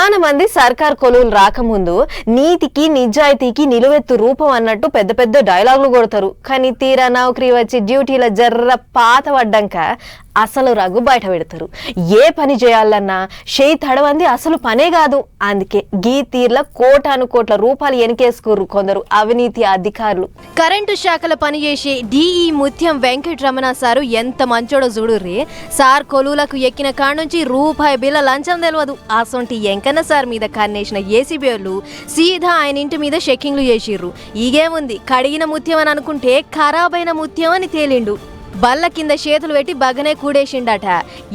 చాలా మంది సర్కార్ కొలువులు రాకముందు నీతికి నిజాయితీకి నిలువెత్తు రూపం అన్నట్టు పెద్ద పెద్ద డైలాగులు కొడతారు. కానీ తీరా నౌకరీ వచ్చి డ్యూటీల జర్ర పాత పడ్డాక అసలు రగ్గు బయట పెడతారు. ఏ పని చేయాలన్నా చేయి తడవంది అసలు పనే కాదు. అందుకే గీ తీర్ల కోటాను కోట్ల రూపాయలు ఎనికేసుకుర్రు కొందరు అవినీతి అధికారులు. కరెంటు శాఖలో పనిచేసే డిఈ ముత్యం వెంకటరమణ సారు ఎంత మంచోడో చూడుర్రి. సార్ కొలువులకు ఎక్కిన కాడ్నుంచి రూపాయి బిల్ల లంచం తెలియదు. అసొంటి ఎంకన్న సార్ మీద కన్నేసిన ఏసీబీ వాళ్ళు సీదా ఆయన ఇంటి మీద చెక్కింగ్లు చేసిర్రు. ఈగేముంది, కడిగిన ముత్యం అని అనుకుంటే ఖరాబైన ముత్యం అని తేలిండు. బల్ల కింద చేతులు పెట్టి బగనే కూడేసిండట.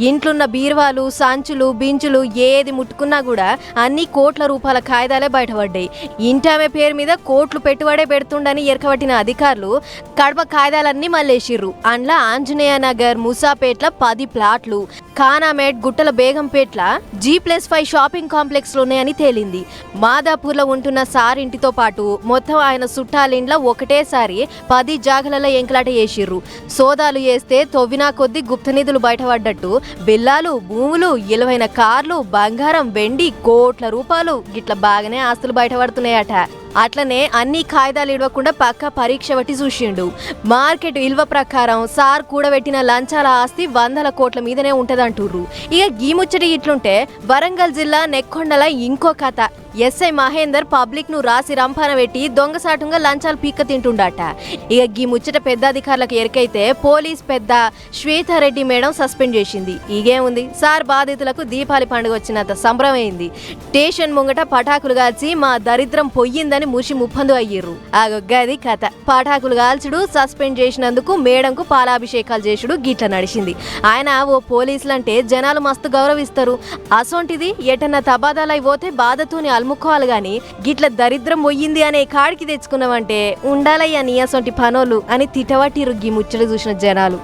ఇంట్లున్న బీరువాలు, సంచులు, బించులు ఏది ముట్టుకున్నా కూడా అన్ని కోట్ల రూపాయల కాయిదాలే బయటపడ్డాయి. ఇంటామె పేరు మీద కోట్లు పెట్టుబడే పెడుతుండని ఎరకబట్టిన అధికారులు కడప కాయిదాలన్నీ మళ్ళేసిర్రు. అండ్లా ఆంజనేయ నగర్, ముసాపేట్ల 10 ప్లాట్లు, ఖానామేట్, గుట్టల బేగంపేట్ల G+5 షాపింగ్ కాంప్లెక్స్లు ఉన్నాయని తేలింది. మాదాపూర్లో ఉంటున్న సార్ ఇంటితో పాటు మొత్తం ఆయన చుట్టాలిండ్ల ఒకటేసారి 10 జాగలలో ఎంకలాట చేసిర్రు. సోదాలు చేస్తే తవ్వినా కొద్ది గుప్త నిధులు బయటపడ్డట్టు బిల్లాలు, భూములు, ఇలువైన కార్లు, బంగారం, వెండి, కోట్ల రూపాయలు గిట్ల బాగానే ఆస్తులు బయటపడుతున్నాయట. అట్లనే అన్ని కాయిదాలు ఇవ్వకుండా పక్క పరీక్ష బట్టి చూసిండు. మార్కెట్ విలువ ప్రకారం సార్ కూడబెట్టిన లంచాల ఆస్తి 100 కోట్ల మీదనే ఉంటదంటుర్రు. ఇక గీ ముచ్చటి ఇట్లుంటే వరంగల్ జిల్లా నెక్కొండల ఇంకో కథ. ఎస్ఐ మహేందర్ పబ్లిక్ ను రాసి రంపాన పెట్టి దొంగసాటుగా లంచాలు పీక్క తింటుండట. ఇక గీ ముచ్చట పెద్ద అధికారులకు ఎరికైతే పోలీస్ పెద్ద శ్వేతారెడ్డి మేడం సస్పెండ్ చేసింది. ఇగేముంది, సార్ బాధితులకు దీపావళి పండుగ వచ్చినంత సంబరమైంది. స్టేషన్ ముంగట పటాకులు కాల్చి మా దరిద్రం పొయ్యిందని ముషి ముప్పందు అయ్యిర్రు. గది కథ. పటాకులు కాల్చుడు, సస్పెండ్ చేసినందుకు మేడంకు పాలాభిషేకాలు చేసుడు గిట్ల నడిచింది. ఆయన ఓ పోలీసులంటే జనాలు మస్తు గౌరవిస్తారు. అసొంటిది ఎటన్నా తబాదాలై పోతే బాధతోని అలుముకోవాలి గాని గిట్ల దరిద్రం పోయింది అనే కాడికి తెచ్చుకున్నామంటే ఉండాలయ్యా నీ అసొంటి పనోళ్ళు అని తిట్టవట్టిర్రు గీ ముచ్చట చూసిన జనాలు.